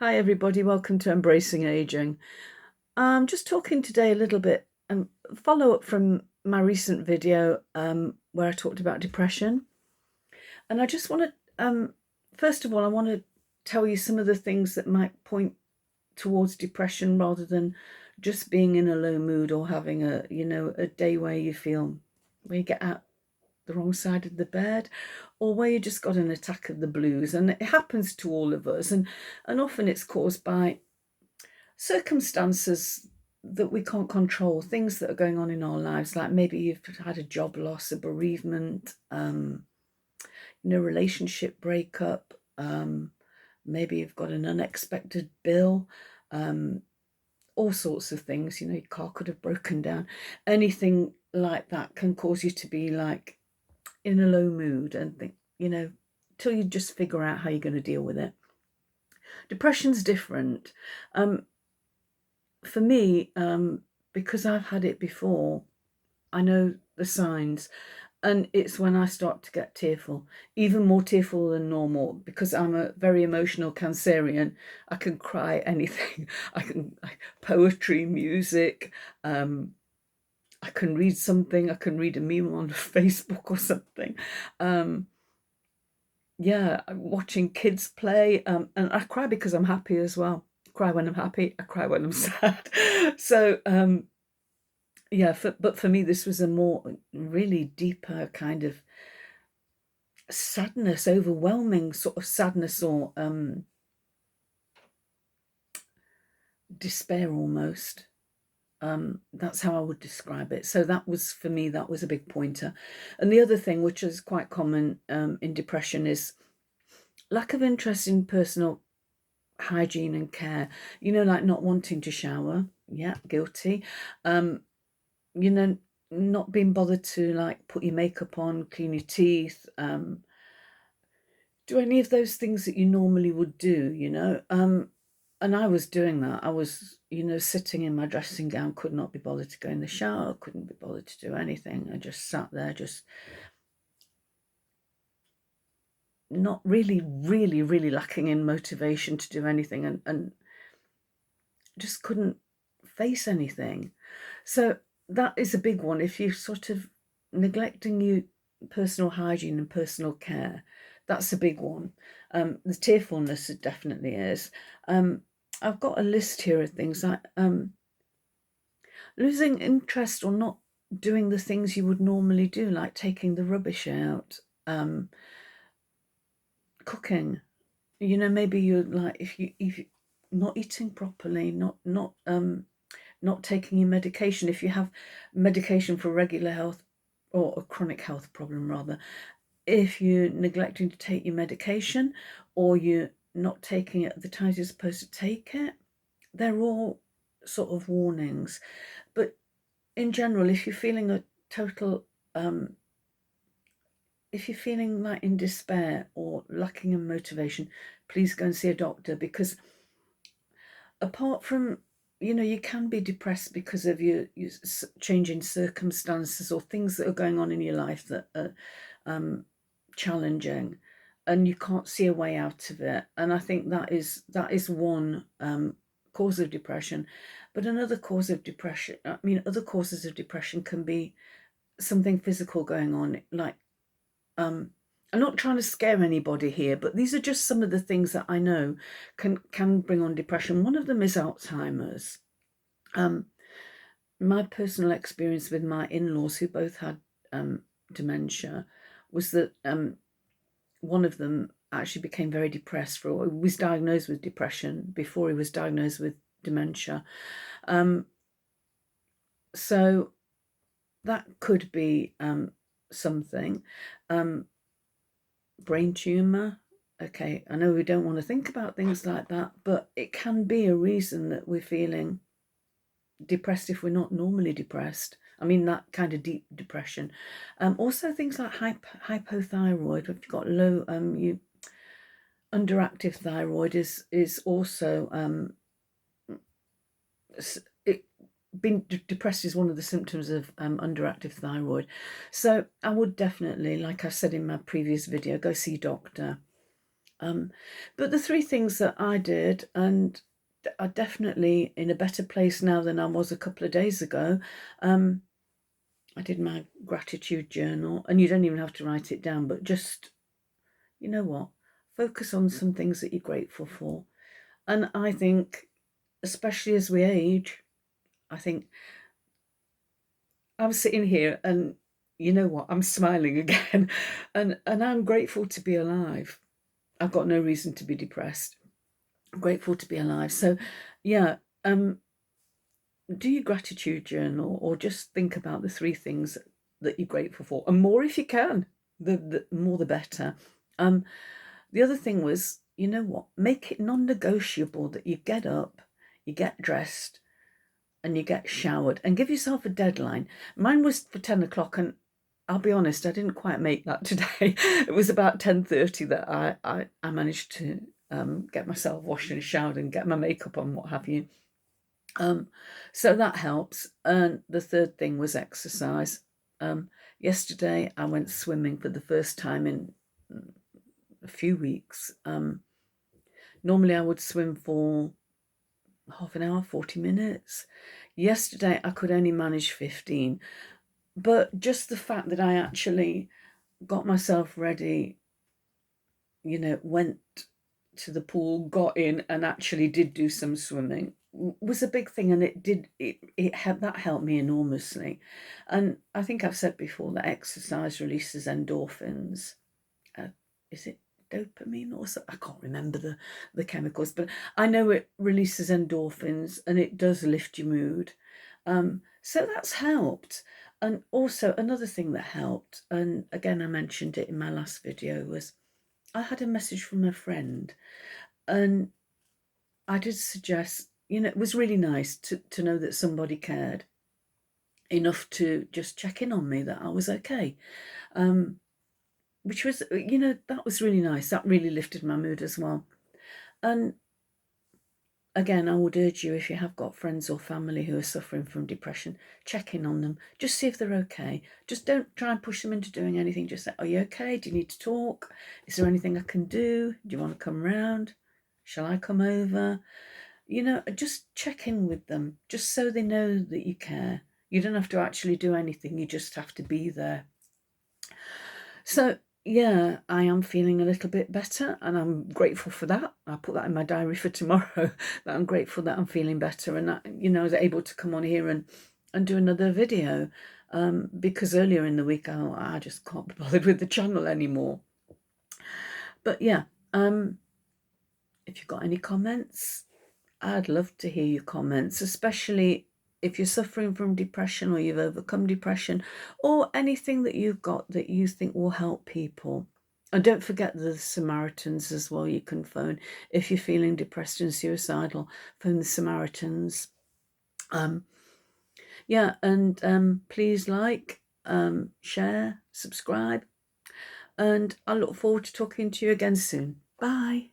Hi everybody, welcome to Embracing Aging. I'm just talking today a little bit follow up from my recent video where I talked about depression. And I just want to, first of all, I want to tell you some of the things that might point towards depression rather than just being in a low mood or having a day where you get out the wrong side of the bed, or where you just got an attack of the blues. And it happens to all of us, and often it's caused by circumstances that we can't control, things that are going on in our lives, like maybe you've had a job loss, a bereavement, relationship breakup, maybe you've got an unexpected bill, all sorts of things. Your car could have broken down. Anything like that can cause you to be like in a low mood and think, till you just figure out how you're going to deal with it. Depression's different. For me, because I've had it before, I know the signs, and it's when I start to get tearful, even more tearful than normal, because I'm a very emotional Cancerian. I can cry anything. Poetry, music. I can read something. I can read a meme on Facebook or something. Yeah, I'm watching kids play, and I cry because I'm happy as well. I cry when I'm happy. I cry when I'm sad. So yeah, but for me, this was a more really deeper kind of sadness, overwhelming sort of sadness, or despair almost. That's how I would describe it. So that was, for me, that was a big pointer. And the other thing, which is quite common in depression, is lack of interest in personal hygiene and care. Like not wanting to shower. Yeah, guilty. You know, not being bothered to like put your makeup on, clean your teeth, do any of those things that you normally would do. And I was doing that. I was, sitting in my dressing gown, could not be bothered to go in the shower, couldn't be bothered to do anything. I just sat there, just not really, really, really lacking in motivation to do anything, and just couldn't face anything. So that is a big one. If you're sort of neglecting your personal hygiene and personal care, that's a big one. The tearfulness, it definitely is. I've got a list here of things like losing interest or not doing the things you would normally do, like taking the rubbish out, cooking. Maybe you're like, if you not eating properly, not taking your medication. If you have medication for regular health or a chronic health problem rather, if you're neglecting to take your medication, or you're not taking it at the times you're supposed to take it, they're all sort of warnings. But in general, if you're feeling a total if you're feeling like in despair or lacking in motivation, please go and see a doctor, because apart from, you can be depressed because of your changing circumstances or things that are going on in your life that are challenging, and you can't see a way out of it. And I think that is one cause of depression. But another cause of depression, other causes of depression can be something physical going on, like I'm not trying to scare anybody here, but these are just some of the things that I know can bring on depression. One of them is Alzheimer's. My personal experience with my in-laws, who both had dementia, was that one of them actually became very depressed, was diagnosed with depression before he was diagnosed with dementia. So that could be something. Brain tumor. Okay, I know we don't want to think about things like that, but it can be a reason that we're feeling depressed if we're not normally depressed. That kind of deep depression. Also things like hypothyroid. If you've got low, underactive thyroid is also being depressed is one of the symptoms of underactive thyroid. So I would definitely, like I said in my previous video, go see a doctor. But the three things that I did, and are definitely in a better place now than I was a couple of days ago. I did my gratitude journal, and you don't even have to write it down, but just, you know what, focus on some things that you're grateful for. And I think, especially as we age, I think I'm sitting here and you know what, I'm smiling again, and I'm grateful to be alive. I've got no reason to be depressed. I'm grateful to be alive. So, yeah, do your gratitude journal, or just think about the three things that you're grateful for, and more if you can. The more the better. The other thing was, you know what, make it non-negotiable that you get up, you get dressed, and you get showered, and give yourself a deadline. Mine was for 10 o'clock, and I'll be honest, I didn't quite make that today. It was about 10:30 that I managed to get myself washed and showered and get my makeup on, what have you. So that helps. And the third thing was exercise. Yesterday I went swimming for the first time in a few weeks. Normally I would swim for half an hour, 40 minutes. Yesterday I could only manage 15. But just the fact that I actually got myself ready, you know, went to the pool, got in, and actually did do some swimming was a big thing, and it that helped me enormously. And I think I've said before that exercise releases endorphins. Is it dopamine or so? I can't remember the chemicals, but I know it releases endorphins and it does lift your mood. So that's helped. And also another thing that helped, and again I mentioned it in my last video, was I had a message from a friend, and I did suggest, you know, it was really nice to know that somebody cared enough to just check in on me that I was okay. Which was, you know, that was really nice. That really lifted my mood as well. And again, I would urge you, if you have got friends or family who are suffering from depression, check in on them. Just see if they're okay. Just don't try and push them into doing anything. Just say, are you okay? Do you need to talk? Is there anything I can do? Do you want to come round? Shall I come over? You know, just check in with them, just so they know that you care. You don't have to actually do anything. You just have to be there. So, yeah, I am feeling a little bit better, and I'm grateful for that. I'll put that in my diary for tomorrow, that I'm grateful that I'm feeling better, and that, you know, I was able to come on here and do another video, because earlier in the week I just can't be bothered with the channel anymore. But yeah, if you've got any comments, I'd love to hear your comments, especially if you're suffering from depression, or you've overcome depression, or anything that you've got that you think will help people. And don't forget the Samaritans as well. You can phone if you're feeling depressed and suicidal. Phone the Samaritans. Yeah, and please like, share, subscribe, and I look forward to talking to you again soon. Bye.